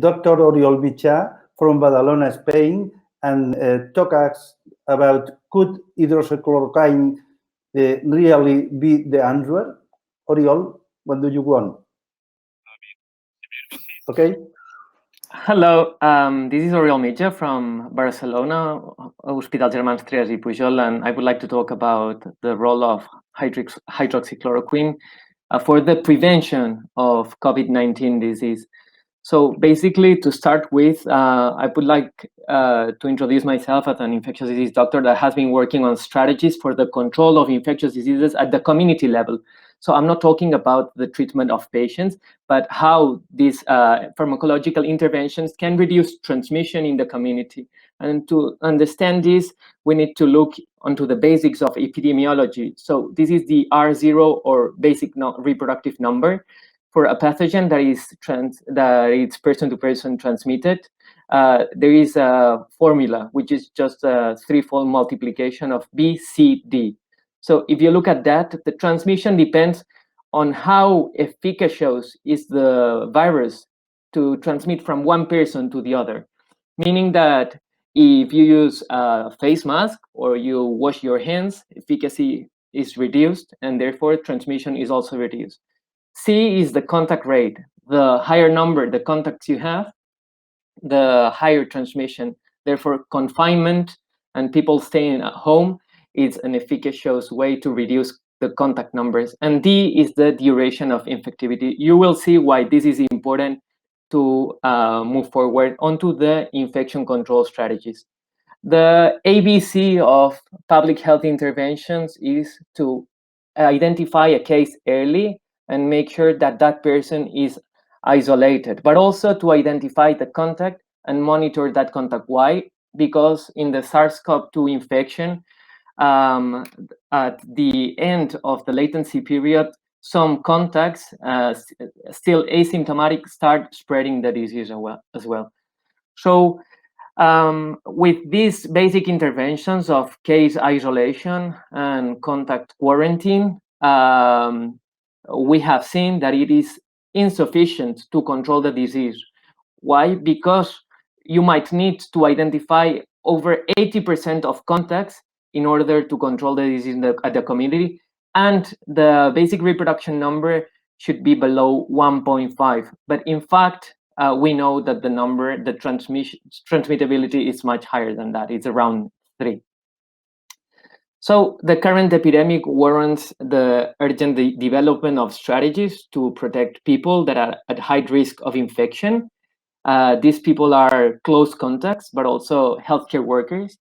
Dr. Oriol Mitjà from Barcelona, Spain, and talk us about could hydroxychloroquine really be the answer? Oriol, what do you want? Okay. Hello, this is Oriol Mitjà from Barcelona, Hospital Germans Trias y Pujol, and I would like to talk about the role of hydroxychloroquine for the prevention of COVID-19 disease. So basically, to start with, I would like to introduce myself as an infectious disease doctor that has been working on strategies for the control of infectious diseases at the community level. So I'm not talking about the treatment of patients, but how these pharmacological interventions can reduce transmission in the community. And to understand this, we need to look onto the basics of epidemiology. So this is the R0, or basic reproductive number, for a pathogen that is person-to-person transmitted. There is a formula, which is just a threefold multiplication of B, C, D. So if you look at that, the transmission depends on how efficacious is the virus to transmit from one person to the other. Meaning that if you use a face mask or you wash your hands, efficacy is reduced, and therefore transmission is also reduced. C is the contact rate. The higher number the contacts you have, the higher transmission. Therefore, confinement and people staying at home is an efficacious way to reduce the contact numbers. And D is the duration of infectivity. You will see why this is important to move forward onto the infection control strategies. The ABC of public health interventions is to identify a case early and make sure that that person is isolated, but also to identify the contact and monitor that contact. Why? Because in the SARS-CoV-2 infection, at the end of the latency period, some contacts still asymptomatic start spreading the disease as well. So with these basic interventions of case isolation and contact quarantine, we have seen that it is insufficient to control the disease. Why? Because you might need to identify over 80% of contacts in order to control the disease at the community, and the basic reproduction number should be below 1.5. But in fact, we know that the number, the transmittability is much higher than that. It's around 3. So the current epidemic warrants the urgent development of strategies to protect people that are at high risk of infection. These people are close contacts, but also healthcare workers.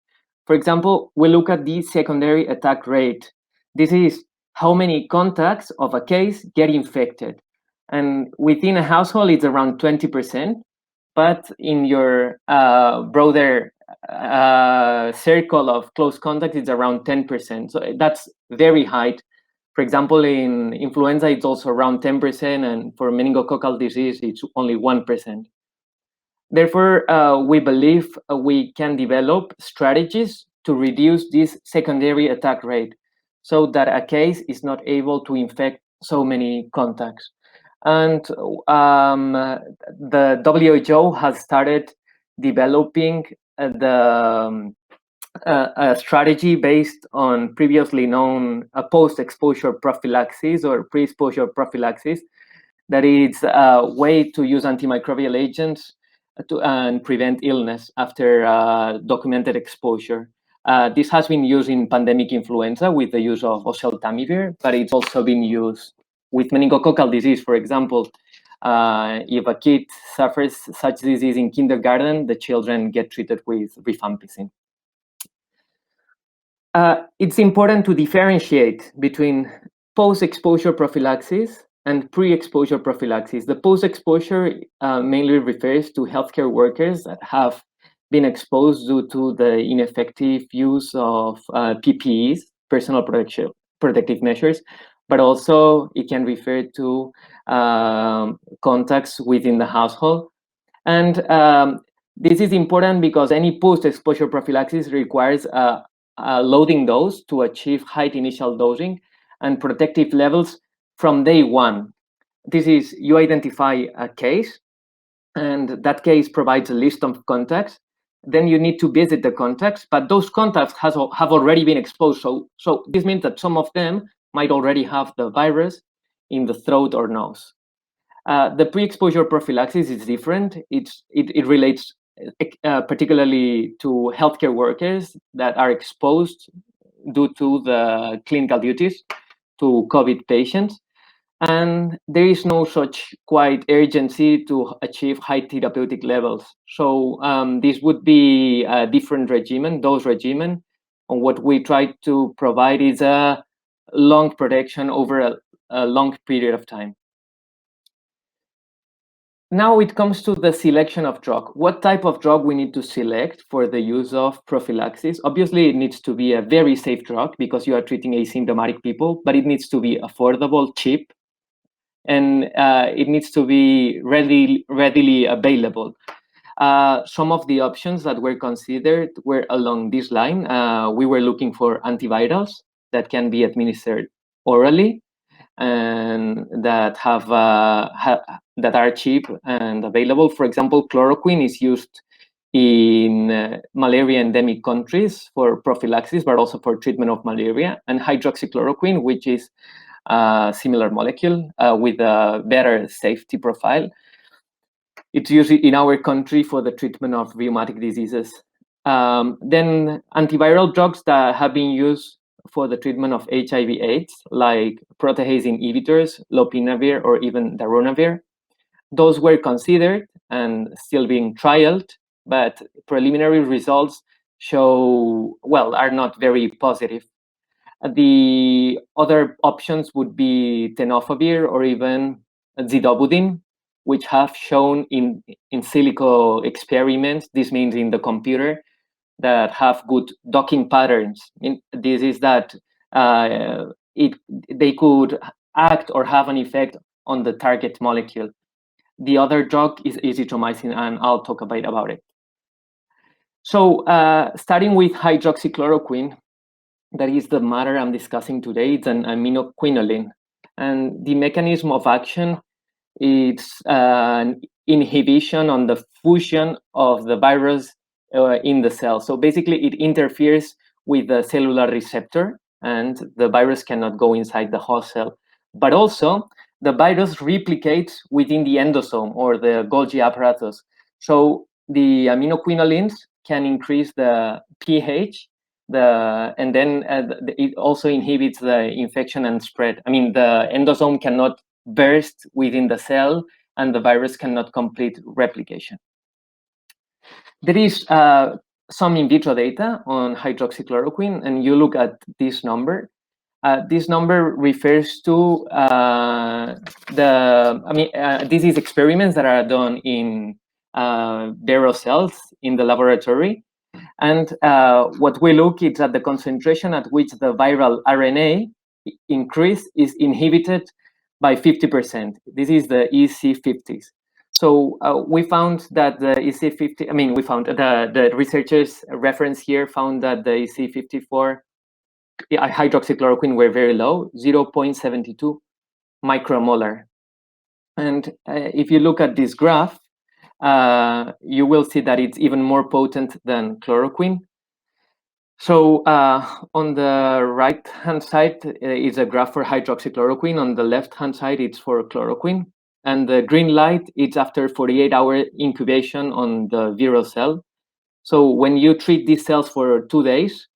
For example, we look at the secondary attack rate. This is how many contacts of a case get infected. And within a household, it's around 20%, but in your broader circle of close contacts, it's around 10%. So that's very high. For example, in influenza, it's also around 10%, and for meningococcal disease, it's only 1%. Therefore, we believe we can develop strategies to reduce this secondary attack rate so that a case is not able to infect so many contacts. And the WHO has started developing a strategy based on previously known post-exposure prophylaxis or pre-exposure prophylaxis. That is a way to use antimicrobial agents and prevent illness after documented exposure. This has been used in pandemic influenza with the use of oseltamivir, but it's also been used with meningococcal disease. For example, if a kid suffers such disease in kindergarten, the children get treated with rifampicin. It's important to differentiate between post-exposure prophylaxis and pre-exposure prophylaxis. The post-exposure mainly refers to healthcare workers that have been exposed due to the ineffective use of PPEs, personal protective measures, but also it can refer to contacts within the household. And this is important because any post-exposure prophylaxis requires a loading dose to achieve high initial dosing and protective levels from day one. This is, you identify a case, and that case provides a list of contacts. Then you need to visit the contacts, but those contacts have already been exposed. So this means that some of them might already have the virus in the throat or nose. The pre-exposure prophylaxis is different. It relates particularly to healthcare workers that are exposed due to the clinical duties to COVID patients. And there is no such quite urgency to achieve high therapeutic levels. So this would be a different regimen, dose regimen. And what we try to provide is a long protection over a long period of time. Now it comes to the selection of drug. What type of drug we need to select for the use of prophylaxis? Obviously, it needs to be a very safe drug because you are treating asymptomatic people, but it needs to be affordable, cheap, and it needs to be readily available. Some of the options that were considered were along this line. We were looking for antivirals that can be administered orally and that that are cheap and available. For example, chloroquine is used in malaria endemic countries for prophylaxis, but also for treatment of malaria, and hydroxychloroquine, which is a similar molecule with a better safety profile. It's used in our country for the treatment of rheumatic diseases. Then antiviral drugs that have been used for the treatment of HIV/AIDS, like protease inhibitors, lopinavir, or even darunavir. Those were considered and still being trialed, but preliminary results are not very positive. The other options would be tenofovir or even zidovudin, which have shown in silico experiments, this means in the computer, that have good docking patterns. This is that they could act or have an effect on the target molecule. The other drug is azithromycin, and I'll talk a bit about it. So starting with hydroxychloroquine, that is the matter I'm discussing today. It's an aminoquinoline, and the mechanism of action is an inhibition on the fusion of the virus in the cell. So basically, it interferes with the cellular receptor, and the virus cannot go inside the host cell. But also, the virus replicates within the endosome or the Golgi apparatus. So the aminoquinolines can increase the pH, and then it also inhibits the infection and spread. I mean, the endosome cannot burst within the cell, and the virus cannot complete replication. There is some in vitro data on hydroxychloroquine, and you look at this number. This number refers to this is experiments that are done in viral cells in the laboratory. And what we look is at the concentration at which the viral RNA increase is inhibited by 50%. This is the EC50s. So we found that the EC50, we found the researchers reference here found that the EC54 hydroxychloroquine were very low, 0.72 micromolar. And if you look at this graph, you will see that it's even more potent than chloroquine. So on the right-hand side is a graph for hydroxychloroquine. On the left-hand side, it's for chloroquine. And the green light, it's after 48-hour incubation on the viral cell. So when you treat these cells for 2 days,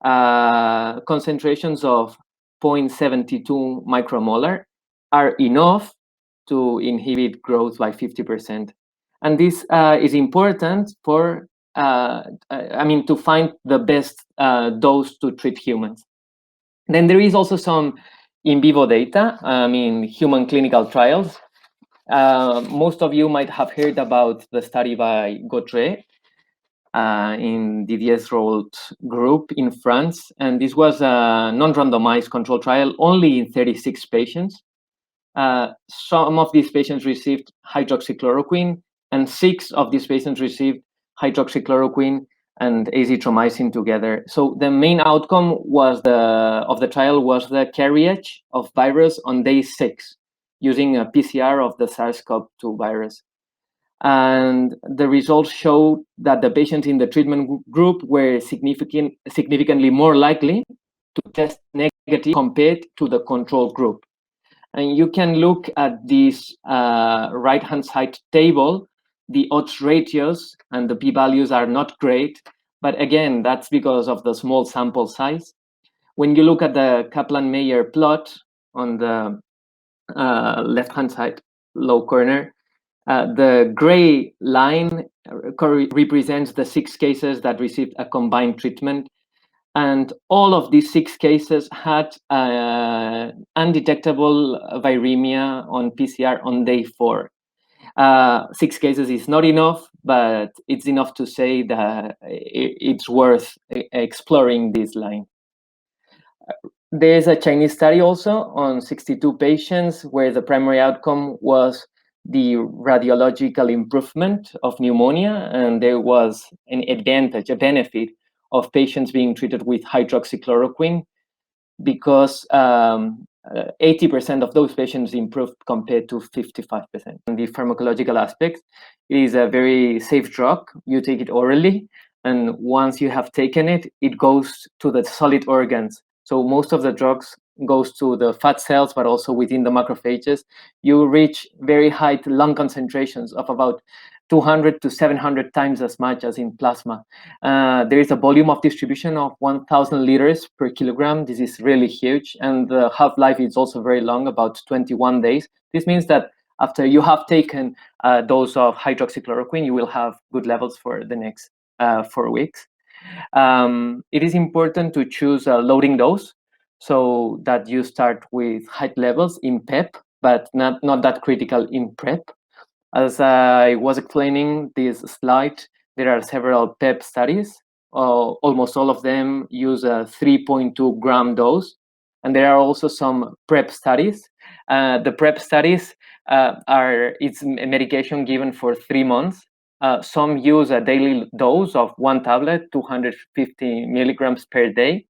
concentrations of 0.72 micromolar are enough to inhibit growth by 50%. And this is important for, to find the best dose to treat humans. Then there is also some in vivo data, human clinical trials. Most of you might have heard about the study by Gautret in Didier's Roll's group in France. And this was a non-randomized control trial only in 36 patients. Some of these patients received hydroxychloroquine, and 6 of these patients received hydroxychloroquine and azithromycin together. So the main outcome of the trial was the carriage of virus on day 6 using a PCR of the SARS-CoV-2 virus. And the results showed that the patients in the treatment group were significantly more likely to test negative compared to the control group. And you can look at this right-hand side table. The odds ratios and the p-values are not great, but again, that's because of the small sample size. When you look at the Kaplan-Meier plot on the left-hand side low corner, the gray line represents the 6 cases that received a combined treatment. And all of these 6 cases had undetectable viremia on PCR on day 4. 6 cases is not enough, but it's enough to say that it's worth exploring this line. There's a Chinese study also on 62 patients where the primary outcome was the radiological improvement of pneumonia, and there was an advantage, a benefit of patients being treated with hydroxychloroquine because 80% of those patients improved compared to 55%. And the pharmacological aspect, it is a very safe drug. You take it orally, and once you have taken it, it goes to the solid organs. So most of the drugs goes to the fat cells, but also within the macrophages. You reach very high lung concentrations of about 200 to 700 times as much as in plasma. There is a volume of distribution of 1,000 liters per kilogram. This is really huge. And the half-life is also very long, about 21 days. This means that after you have taken a dose of hydroxychloroquine, you will have good levels for the next 4 weeks. It is important to choose a loading dose so that you start with high levels in PEP, but not that critical in PrEP. As I was explaining this slide, there are several PEP studies. Almost all of them use a 3.2 gram dose. And there are also some PrEP studies. The PrEP studies it's a medication given for 3 months. Some use a daily dose of 1 tablet, 250 milligrams per day.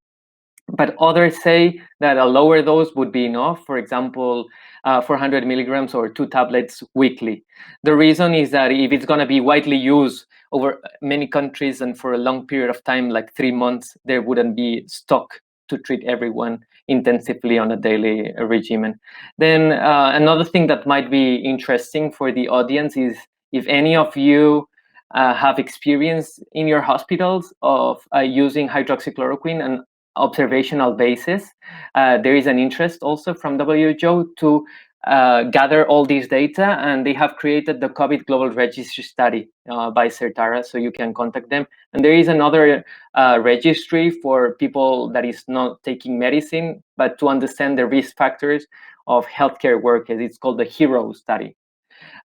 But others say that a lower dose would be enough, for example, 400 milligrams or 2 tablets weekly. The reason is that if it's going to be widely used over many countries and for a long period of time, like 3 months, there wouldn't be stock to treat everyone intensively on a daily regimen. Then another thing that might be interesting for the audience is if any of you have experience in your hospitals of using hydroxychloroquine and observational basis. There is an interest also from WHO to gather all these data, and they have created the COVID Global Registry study by Certara, so you can contact them. And there is another registry for people that is not taking medicine, but to understand the risk factors of healthcare workers. It's called the HERO study.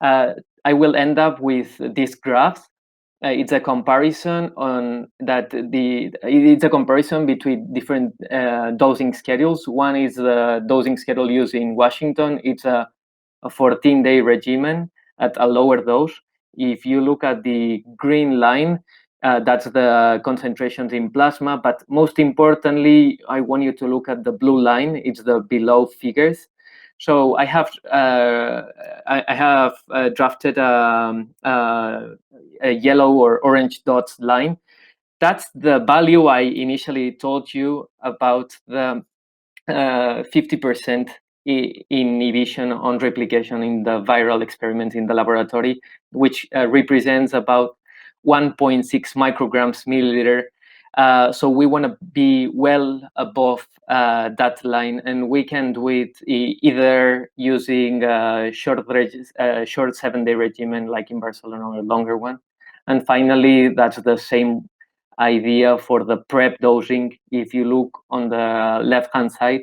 I will end up with these graphs. It's a comparison it's a comparison between different dosing schedules. One is the dosing schedule used in Washington. It's a 14-day regimen at a lower dose. If you look at the green line, that's the concentrations in plasma. But most importantly, I want you to look at the blue line. It's the below figures. So I have drafted a yellow or orange dots line. That's the value I initially told you about the 50% inhibition on replication in the viral experiment in the laboratory, which represents about 1.6 micrograms milliliter. So we want to be well above that line, and we can do it either using a short 7-day regimen like in Barcelona or a longer one. And finally, that's the same idea for the PrEP dosing. If you look on the left-hand side,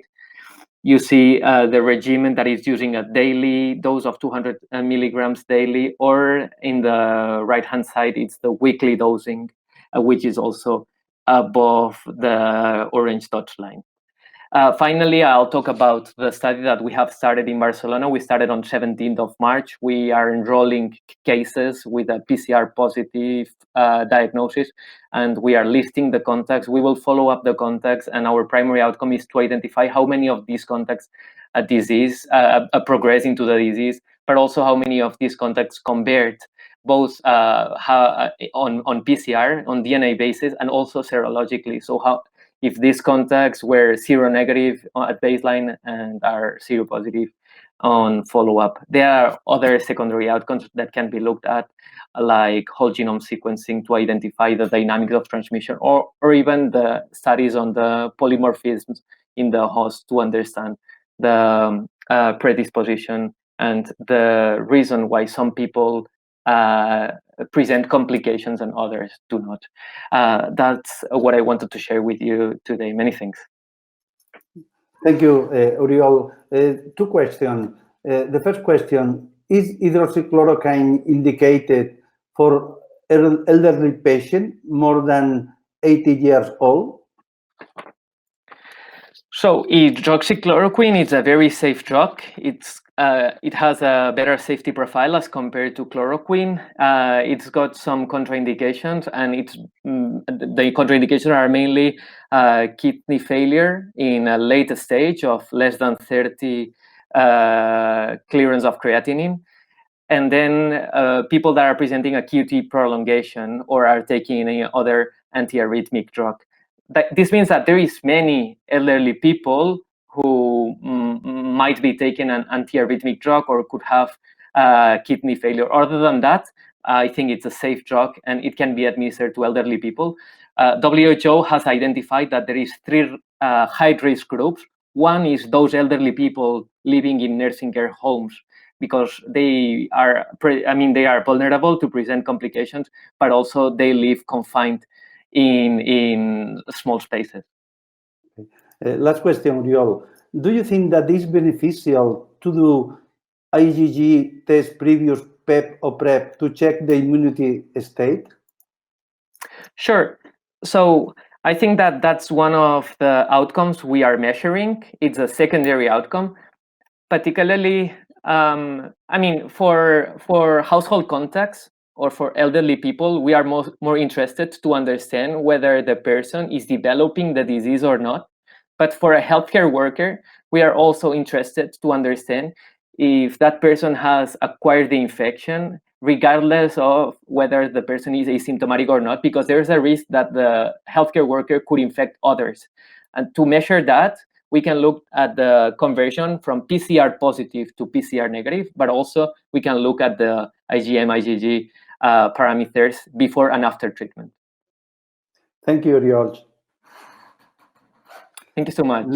you see the regimen that is using a daily dose of 200 milligrams daily, or in the right-hand side, it's the weekly dosing, which is also above the orange dot line. Finally, I'll talk about the study that we have started in Barcelona. We started on 17th of March. We are enrolling cases with a PCR positive diagnosis, and we are listing the contacts. We will follow up the contacts, and our primary outcome is to identify how many of these contacts progress into the disease, but also how many of these contacts convert both on PCR, on DNA basis, and also serologically. So if these contacts were seronegative at baseline and are seropositive on follow-up. There are other secondary outcomes that can be looked at, like whole genome sequencing to identify the dynamics of transmission, or even the studies on the polymorphisms in the host to understand the predisposition and the reason why some people present complications and others do not. That's what I wanted to share with you today. Many thanks. Thank you, Oriol. Two questions. The first question, is hydroxychloroquine indicated for elderly patients more than 80 years old? So hydroxychloroquine is a very safe drug. It has a better safety profile as compared to chloroquine. It's got some contraindications, and the contraindications are mainly kidney failure in a late stage of less than 30 clearance of creatinine. And then people that are presenting a QT prolongation or are taking any other antiarrhythmic drug. This means that there is many elderly people who might be taking an antiarrhythmic drug or could have kidney failure. Other than that, I think it's a safe drug and it can be administered to elderly people. WHO has identified that there is 3 high-risk groups. One is those elderly people living in nursing care homes, because they are vulnerable to present complications, but also they live confined in small spaces. Last question, Oriol. Do you think that it's beneficial to do IgG test previous PEP or PrEP to check the immunity state? Sure. So I think that that's one of the outcomes we are measuring. It's a secondary outcome, particularly, for household contacts or for elderly people, we are more interested to understand whether the person is developing the disease or not. But for a healthcare worker, we are also interested to understand if that person has acquired the infection, regardless of whether the person is asymptomatic or not, because there's a risk that the healthcare worker could infect others. And to measure that, we can look at the conversion from PCR positive to PCR negative, but also we can look at the IgM, IgG parameters before and after treatment. Thank you, Oriol. Thank you so much.